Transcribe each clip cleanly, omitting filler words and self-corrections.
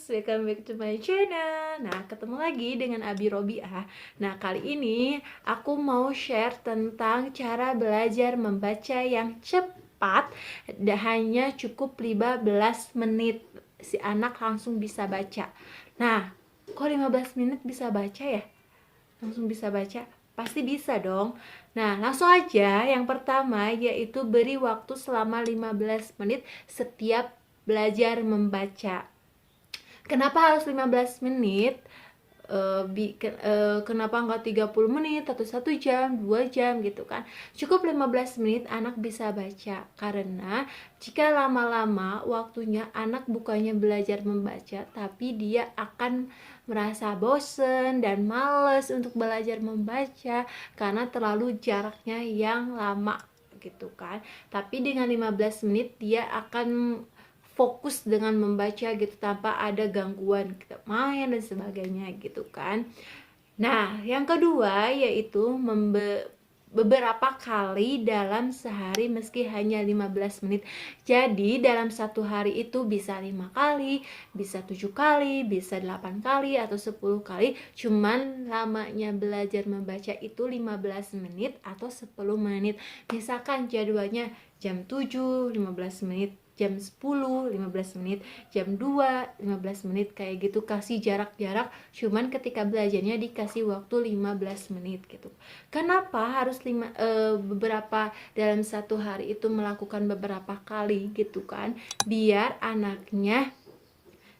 welcome back to my channel. Nah, ketemu lagi dengan Abi Robiah. Nah, kali ini aku mau share tentang cara belajar membaca yang cepat. Hanya cukup 15 menit si anak langsung bisa baca. Nah, kok 15 menit bisa baca ya? Langsung bisa baca? Pasti bisa dong. Nah, langsung aja. Yang pertama yaitu beri waktu selama 15 menit setiap belajar membaca. Kenapa harus 15 menit? Kenapa nggak 30 menit atau 1 jam, 2 jam gitu kan? Cukup 15 menit anak bisa baca. Karena jika lama-lama waktunya anak bukannya belajar membaca, tapi dia akan merasa bosen dan males untuk belajar membaca karena terlalu jaraknya yang lama gitu kan. Tapi dengan 15 menit dia akan fokus dengan membaca gitu tanpa ada gangguan kita main dan sebagainya gitu kan. Nah, yang kedua yaitu beberapa kali dalam sehari meski hanya 15 menit. Jadi dalam satu hari itu bisa 5 kali, bisa 7 kali, bisa 8 kali atau 10 kali. Cuman lamanya belajar membaca itu 15 menit atau 10 menit. Misalkan jadwalnya jam 7, 15 menit, jam 10, 15 menit, jam 2, 15 menit, kayak gitu. Kasih jarak-jarak, cuman ketika belajarnya dikasih waktu 15 menit gitu. Kenapa harus beberapa dalam satu hari itu melakukan beberapa kali gitu kan? Biar anaknya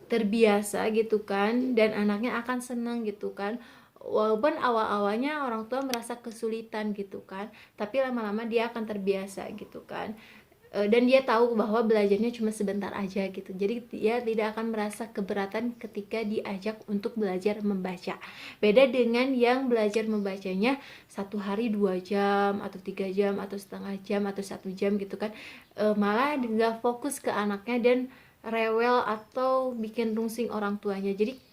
terbiasa gitu kan, dan anaknya akan senang gitu kan. Walaupun awal-awalnya orang tua merasa kesulitan gitu kan, tapi lama-lama dia akan terbiasa gitu kan. Dan dia tahu bahwa belajarnya cuma sebentar aja gitu. Jadi dia tidak akan merasa keberatan ketika diajak untuk belajar membaca. Beda dengan yang belajar membacanya satu hari 2 jam atau 3 jam atau setengah jam atau 1 jam gitu kan. Malah nggak fokus ke anaknya dan rewel atau bikin rungsing orang tuanya. Jadi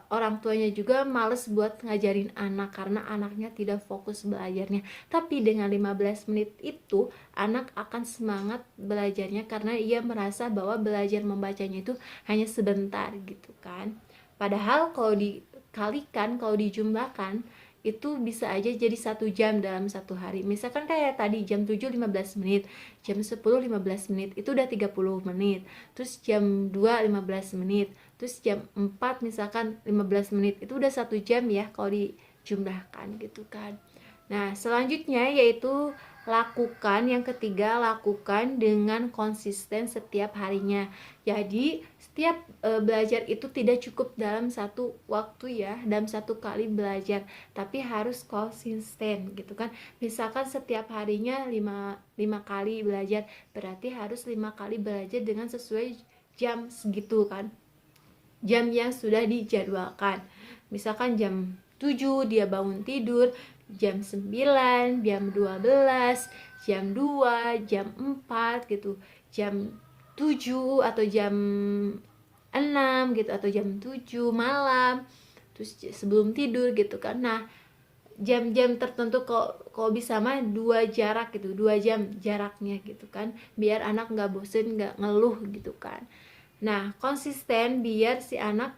orang tuanya juga males buat ngajarin anak karena anaknya tidak fokus belajarnya. Tapi dengan 15 menit itu anak akan semangat belajarnya karena ia merasa bahwa belajar membacanya itu hanya sebentar gitu kan. Padahal kalau dikalikan, kalau dijumlahkan, itu bisa aja jadi 1 jam dalam satu hari. Misalkan kayak tadi jam 7 15 menit, jam 10 15 menit, itu udah 30 menit. Terus jam 2 15 menit, terus jam 4 misalkan 15 menit, itu udah 1 jam ya kalau dijumlahkan gitu kan. Nah, selanjutnya yaitu yang ketiga, lakukan dengan konsisten setiap harinya. Jadi setiap belajar itu tidak cukup dalam satu waktu ya, dalam satu kali belajar, tapi harus konsisten gitu kan. Misalkan setiap harinya 5 kali belajar, berarti harus 5 kali belajar dengan sesuai jam segitu kan, jam yang sudah dijadwalkan. Misalkan jam 7 dia bangun tidur, jam 9, jam 12, jam 2, jam 4 gitu, jam 7 atau jam 6 gitu, atau jam 7 malam, terus sebelum tidur gitu kan. Nah, jam-jam tertentu kalau bisa mah 2 jarak gitu, 2 jam jaraknya gitu kan, biar anak nggak bosen, nggak ngeluh gitu kan. Nah, konsisten biar si anak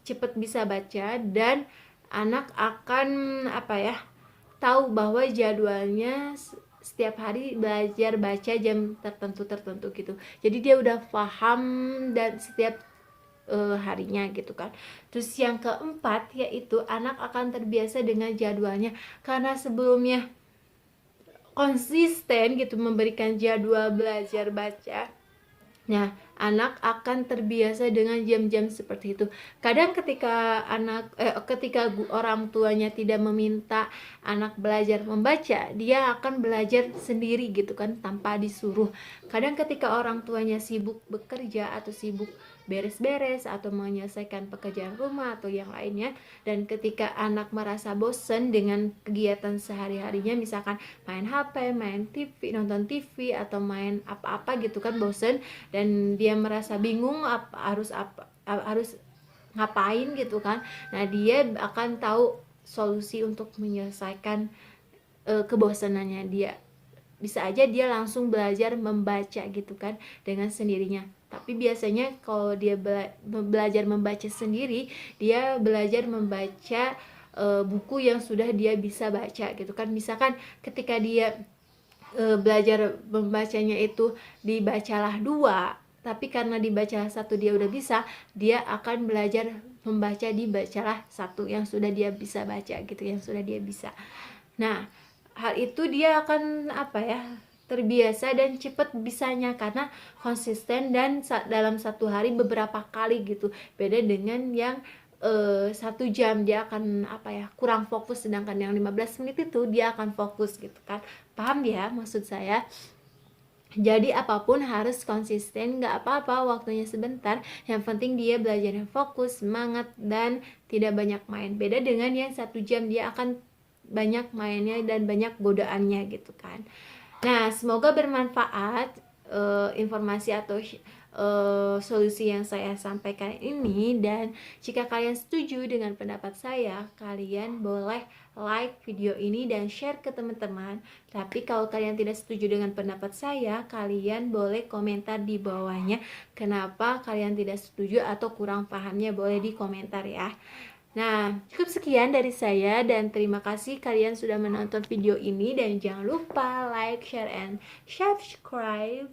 cepet bisa baca, dan anak akan tahu bahwa jadwalnya setiap hari belajar baca jam tertentu gitu. Jadi dia udah paham dan setiap harinya gitu kan. Terus yang keempat yaitu anak akan terbiasa dengan jadwalnya, karena sebelumnya konsisten gitu memberikan jadwal belajar baca. Nah, anak akan terbiasa dengan jam-jam seperti itu. Kadang ketika orang tuanya tidak meminta anak belajar membaca, dia akan belajar sendiri gitu kan, tanpa disuruh. Kadang ketika orang tuanya sibuk bekerja atau sibuk beres-beres atau menyelesaikan pekerjaan rumah atau yang lainnya, dan ketika anak merasa bosan dengan kegiatan sehari-harinya, misalkan main HP, main TV, nonton TV atau main apa-apa gitu kan, bosan, dan dia merasa bingung harus ngapain gitu kan. Nah, dia akan tahu solusi untuk menyelesaikan kebosanannya dia. Bisa aja dia langsung belajar membaca gitu kan dengan sendirinya. Tapi biasanya kalau dia belajar membaca sendiri, dia belajar membaca buku yang sudah dia bisa baca gitu kan. Misalkan ketika dia belajar membacanya itu dibacalah 2, tapi karena dibacalah 1 dia udah bisa, dia akan belajar membaca dibacalah 1 yang sudah dia bisa baca gitu, yang sudah dia bisa. Nah, hal itu dia akan apa ya, terbiasa dan cepat bisanya karena konsisten dan dalam 1 hari beberapa kali gitu. Beda dengan yang 1 jam dia akan apa ya, kurang fokus, sedangkan yang 15 menit itu dia akan fokus gitu kan. Paham ya maksud saya? Jadi apapun harus konsisten, gak apa-apa waktunya sebentar, yang penting dia belajarnya fokus, semangat, dan tidak banyak main. Beda dengan yang 1 jam dia akan banyak mainnya dan banyak godaannya gitu kan. Nah, semoga bermanfaat informasi atau solusi yang saya sampaikan ini, dan jika kalian setuju dengan pendapat saya, kalian boleh like video ini dan share ke teman-teman. Tapi kalau kalian tidak setuju dengan pendapat saya, kalian boleh komentar di bawahnya kenapa kalian tidak setuju atau kurang pahamnya, boleh di komentar ya. Nah, cukup sekian dari saya dan terima kasih kalian sudah menonton video ini, dan jangan lupa like, share, and subscribe.